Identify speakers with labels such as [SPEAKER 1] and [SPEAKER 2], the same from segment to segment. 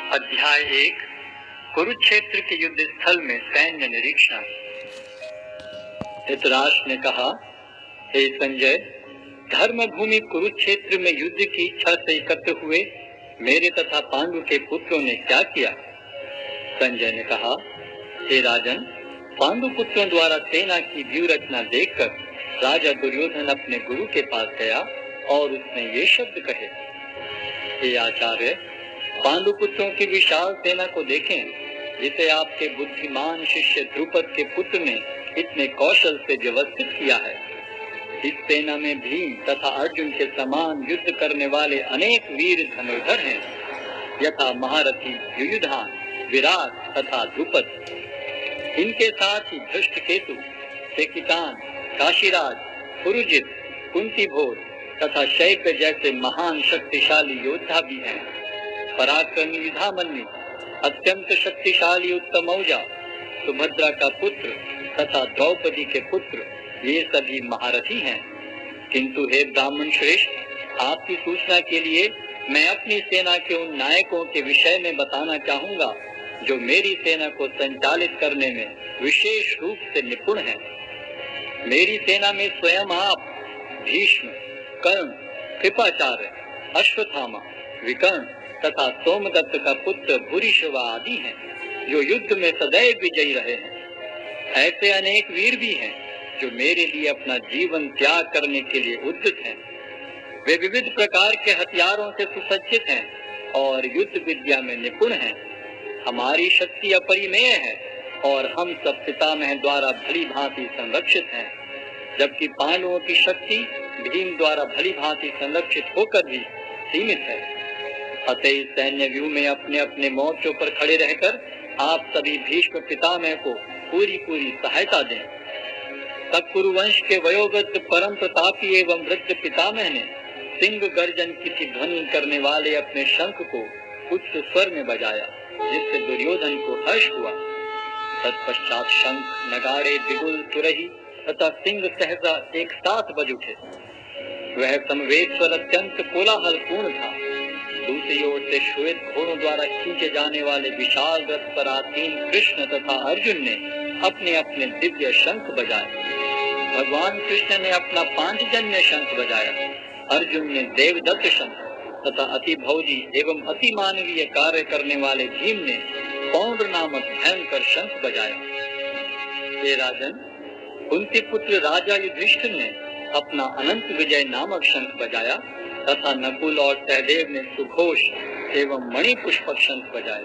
[SPEAKER 1] अध्याय 1 कुरुक्षेत्र के युद्ध स्थल में सैन्य निरीक्षण। धृतराष्ट्र ने कहा, हे संजय, धर्म भूमि कुरुक्षेत्र में युद्ध की इच्छा से एकत्र हुए मेरे तथा पांडु के पुत्रों ने क्या किया? संजय ने कहा, हे राजन, पांडु पुत्रों द्वारा सेना की व्यूह रचना देखकर राजा दुर्योधन अपने गुरु के पास गया और उसने ये शब्द कहे, हे आचार्य, पांडु पुत्रों की विशाल सेना को देखें, जिसे आपके बुद्धिमान शिष्य द्रुपद के पुत्र ने इतने कौशल से व्यवस्थित किया है। इस सेना में भीम तथा अर्जुन के समान युद्ध करने वाले अनेक वीर धनुर्धर हैं, यथा महारथी युयुधान, विराट तथा द्रुपद। इनके साथ ही धृष्टकेतु, सेकितान, काशीराज, पुरुजित, कुंतीभोज तथा शैब्य जैसे महान शक्तिशाली योद्धा भी हैं। पराक्रमी युधामन्यु, अत्यंत शक्तिशाली उत्तमौजा, सुभद्रा का पुत्र तथा द्रौपदी के पुत्र, ये सभी महारथी हैं। किंतु हे ब्राह्मण श्रेष्ठ, आपकी सूचना के लिए मैं अपनी सेना के उन नायकों के विषय में बताना चाहूंगा जो मेरी सेना को संचालित करने में विशेष रूप से निपुण हैं। मेरी सेना में स्वयं आप, भीष्म, कर्ण, कृपाचार्य, अश्वत्थामा, विकर्ण तथा सोमदत्त का पुत्र भूरिश्रवा आदि हैं, जो युद्ध में सदैव विजयी रहे हैं। ऐसे अनेक वीर भी हैं जो मेरे लिए अपना जीवन त्याग करने के लिए उद्यत हैं। वे विविध प्रकार के हथियारों से सुसज्जित हैं और युद्ध विद्या में निपुण हैं। हमारी शक्ति अपरिमेय है और हम सब पितामह द्वारा भली भांति संरक्षित हैं, जबकि पांडवों की शक्ति भीम द्वारा भली भांति संरक्षित होकर भी सीमित है। अतः सैन्य व्यूह में अपने अपने मोर्चों पर खड़े रहकर आप सभी भीष्म पितामह को पूरी सहायता दें। तब कुरुवंश के वयोवृद्ध परम प्रतापी एवं वृद्ध पितामह ने सिंह गर्जन की सी ध्वनि करने वाले अपने शंख को उच्च स्वर में बजाया, जिससे दुर्योधन को हर्ष हुआ। तत्पश्चात शंख, नगाड़े, बिगुल, तुरही तथा सिंह सहसा एक साथ बज उठे। वह समवेत स्वर अत्यंत कोलाहल पूर्ण था। दूसरी ओर से श्वेत घोड़ों द्वारा खींचे जाने वाले विशाल रथ पर आसीन कृष्ण तथा अर्जुन ने अपने अपने दिव्य शंख बजाए। भगवान कृष्ण ने अपना पांचजन्य शंख बजाया, अर्जुन ने देवदत्त शंख तथा अति भौजी एवं अति मानवीय कार्य करने वाले भीम ने पौंड्र नामक भयंकर शंख बजाया। हे राजन, कुंती पुत्र राजा युधिष्ठिर ने अपना अनंत विजय नामक शंख बजाया तथा नकुल और सहदेव ने सुघोष एवं मणि पुष्पक शंख बजाए।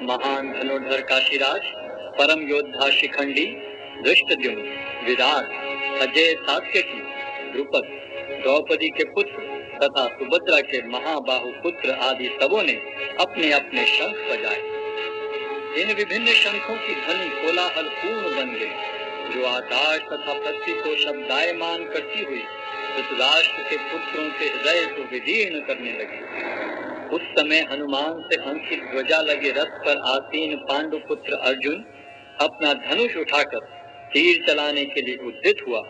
[SPEAKER 1] महान धनुर्धर काशीराज, परम योद्धा शिखंडी, धृष्टद्युम्न, विराट, अजय सात्यकी, द्रुपद, द्रौपदी के पुत्र तथा सुभद्रा के महाबाहु पुत्र आदि सबों ने अपने अपने शंख बजाए। इन विभिन्न शंखों की ध्वनि कोलाहल पूर्ण बन गई, जो आकाश तथा पृथ्वी को शब्दायमान करती हुई धृतराष्ट्र के पुत्रों के हृदय को विदीर्ण करने लगी। उस समय हनुमान से अंकित ध्वजा लगे रथ पर आसीन पांडु पुत्र अर्जुन अपना धनुष उठाकर तीर चलाने के लिए उद्यत हुआ।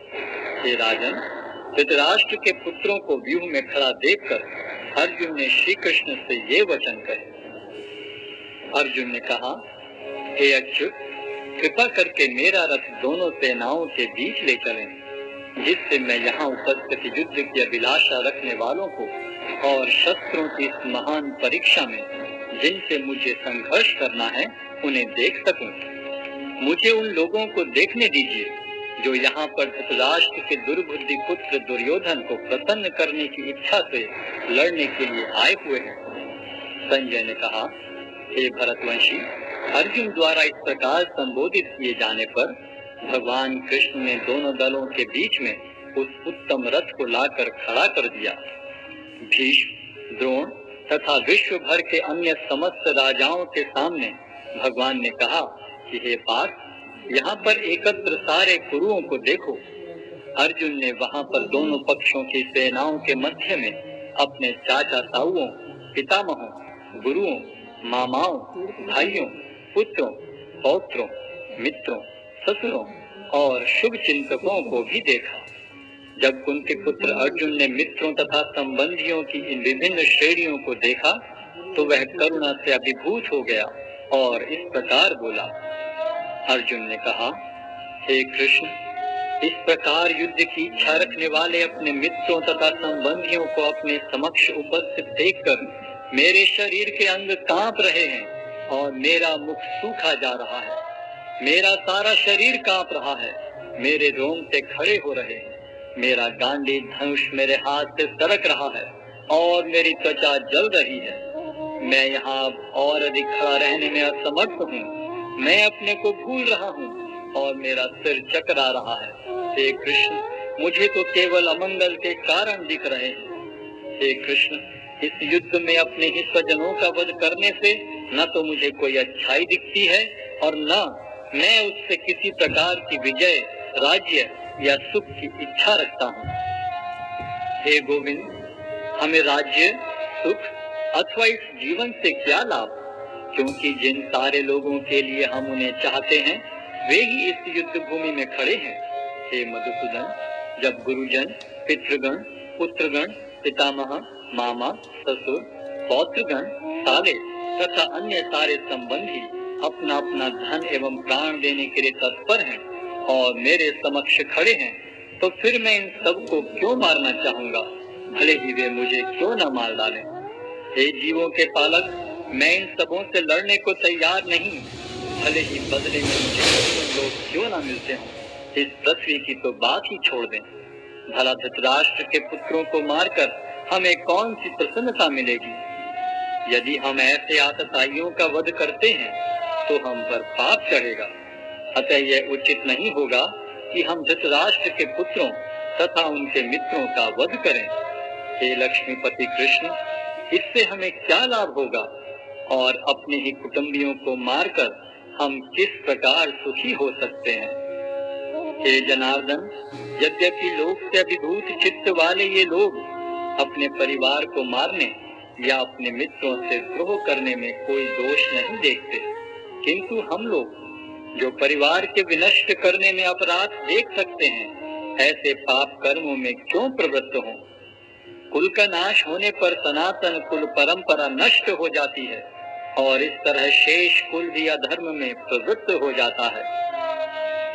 [SPEAKER 1] हे राजन, धृतराष्ट्र के पुत्रों को व्यूह में खड़ा देखकर अर्जुन ने श्री कृष्ण से ये वचन कहे। अर्जुन ने कहा, हे अच्युत, कृपा करके मेरा रथ दोनों सेनाओं के बीच ले चलें, जिससे मैं यहाँ उपस्थित युद्ध की अभिलाषा रखने वालों को और शस्त्रों की इस महान परीक्षा में जिनसे मुझे संघर्ष करना है उन्हें देख सकूं। मुझे उन लोगों को देखने दीजिए जो यहाँ पर धृतराष्ट्र के दुर्बुद्धि पुत्र दुर्योधन को प्रसन्न करने की इच्छा से लड़ने के लिए आए हुए हैं। संजय ने कहा, हे भरतवंशी, अर्जुन द्वारा इस प्रकार संबोधित किए जाने पर भगवान कृष्ण ने दोनों दलों के बीच में उस उत्तम रथ को लाकर खड़ा कर दिया। भीष्म, द्रोण तथा विश्व भर के अन्य समस्त राजाओं के सामने भगवान ने कहा कि हे पार्थ, यहाँ पर एकत्र सारे कुरुओं को देखो। अर्जुन ने वहाँ पर दोनों पक्षों की सेनाओं के मध्य में अपने चाचा ताऊओं, पितामहों, गुरुओं, मामाओं, भाइयों, पुत्रों, पौत्रों, मित्रों, ससुरों और शुभ चिंतकों को भी देखा। जब कुंती पुत्र अर्जुन ने मित्रों तथा संबंधियों की इन विभिन्न श्रेणियों को देखा तो वह करुणा से अभिभूत हो गया और इस प्रकार बोला। अर्जुन ने कहा, हे कृष्ण, इस प्रकार युद्ध की इच्छा रखने वाले अपने मित्रों तथा संबंधियों को अपने समक्ष उपस्थित देखकर मेरे शरीर के अंग कांप रहे हैं और मेरा मुख सूखा जा रहा है। मेरा सारा शरीर कांप रहा है, मेरे रोंगटे खड़े हो रहे हैं, मेरा गांडी धनुष मेरे हाथ से सरक रहा है और मेरी त्वचा जल रही है। मैं यहाँ और अधिक खड़ा रहने में असमर्थ हूँ। मैं अपने को भूल रहा हूँ और मेरा सिर चकरा रहा है। हे कृष्ण, मुझे तो केवल अमंगल के कारण दिख रहे हैं। हे कृष्ण, इस युद्ध में अपने ही स्वजनों का वध करने से न तो मुझे कोई अच्छाई दिखती है और न मैं उससे किसी प्रकार की विजय, राज्य या सुख की इच्छा रखता हूँ। हे गोविंद, हमें राज्य, सुख अथवा इस जीवन से क्या लाभ, क्योंकि जिन सारे लोगों के लिए हम उन्हें चाहते हैं वे ही इस युद्ध भूमि में खड़े हैं। हे मधुसूदन, जब गुरुजन, पितृगण, पुत्रगण, पितामह, मामा, ससुर, पौत्रगण, साले तथा अन्य सारे संबंधी अपना अपना धन एवं प्राण देने के लिए तत्पर हैं और मेरे समक्ष खड़े हैं, तो फिर मैं इन सबको क्यों मारना चाहूंगा, भले ही वे मुझे क्यों न मार डालें। हे जीवों के पालक, मैं इन सबों से लड़ने को तैयार नहीं, भले ही बदले में मुझे लोग क्यों न मिलते हों। इस पृथ्वी की तो बात ही छोड़ दें। भला धृतराष्ट्र के पुत्रों को मारकर हमें कौन सी प्रसन्नता मिलेगी। यदि हम ऐसे आतताइयों का वध करते हैं तो हम पर पाप चढ़ेगा। अतः यह उचित नहीं होगा कि हम धृतराष्ट्र के पुत्रों तथा उनके मित्रों का वध करें। हे लक्ष्मीपति कृष्ण, इससे हमें क्या लाभ होगा और अपने ही कुटुंबियों को मारकर हम किस प्रकार सुखी हो सकते हैं। हे जनार्दन, यद्यपि लोक से अभिभूत चित्त वाले ये लोग अपने परिवार को मारने या अपने मित्रों से द्रोह करने में कोई दोष नहीं देखते, किंतु हम लोग जो परिवार के विनष्ट करने में अपराध देख सकते हैं, ऐसे पाप कर्मों में क्यों प्रवृत्त हों। कुल का नाश होने पर सनातन कुल परंपरा नष्ट हो जाती है और इस तरह शेष कुल भी अधर्म में प्रवृत्त हो जाता है।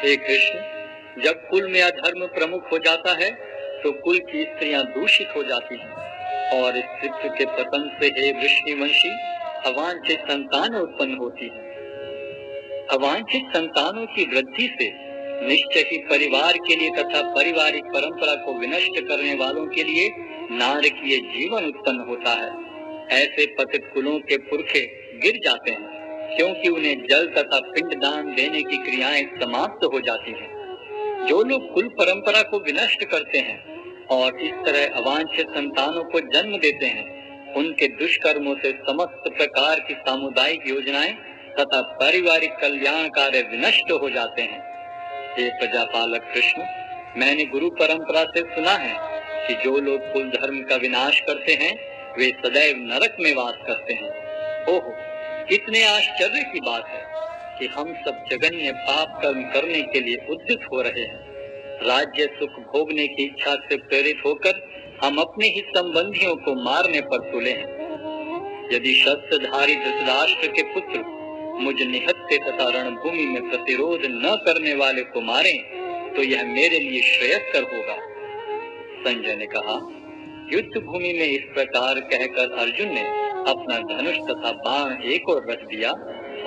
[SPEAKER 1] हे कृष्ण, जब कुल में अधर्म प्रमुख हो जाता है तो कुल की स्त्रियां दूषित हो जाती हैं और स्त्रीत्व के पतन से हे वृष्णिवंशी अवांछित संतान उत्पन्न होती है। अवांछित संतानों की वृद्धि से निश्चय ही परिवार के लिए तथा पारिवारिक परंपरा को विनष्ट करने वालों के लिए नारकीय जीवन उत्पन्न होता है। ऐसे पतित कुलों के पुरखे गिर जाते हैं क्योंकि उन्हें जल तथा पिंड दान देने की क्रियाएं समाप्त हो जाती हैं। जो लोग कुल परंपरा को विनष्ट करते हैं और इस तरह अवांछित संतानों को जन्म देते हैं, उनके दुष्कर्मों से समस्त प्रकार की सामुदायिक योजनाएं तथा पारिवारिक कल्याण कार्य विनष्ट हो जाते हैं। हे प्रजापालक कृष्ण, मैंने गुरु परंपरा से सुना है कि जो लोग कुल धर्म का विनाश करते हैं वे सदैव नरक में वास करते हैं। ओहो, कितने आश्चर्य की बात है कि हम सब जघन्य पाप कर्म करने के लिए उद्यत हो रहे हैं। राज्य सुख भोगने की इच्छा से प्रेरित होकर हम अपने ही संबंधियों को मारने पर तुले हैं। यदि शस्त्रधारी धृतराष्ट्र के पुत्र मुझ निहत्थे तथा रणभूमि में प्रतिरोध न करने वाले को मारें तो यह मेरे लिए श्रेयस्कर होगा। संजय ने कहा, युद्ध भूमि में इस प्रकार कहकर अर्जुन ने अपना धनुष तथा बाण एक ओर रख दिया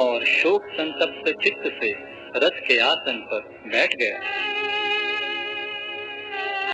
[SPEAKER 1] और शोक संतप्त चित्त से रथ के आसन पर बैठ गया।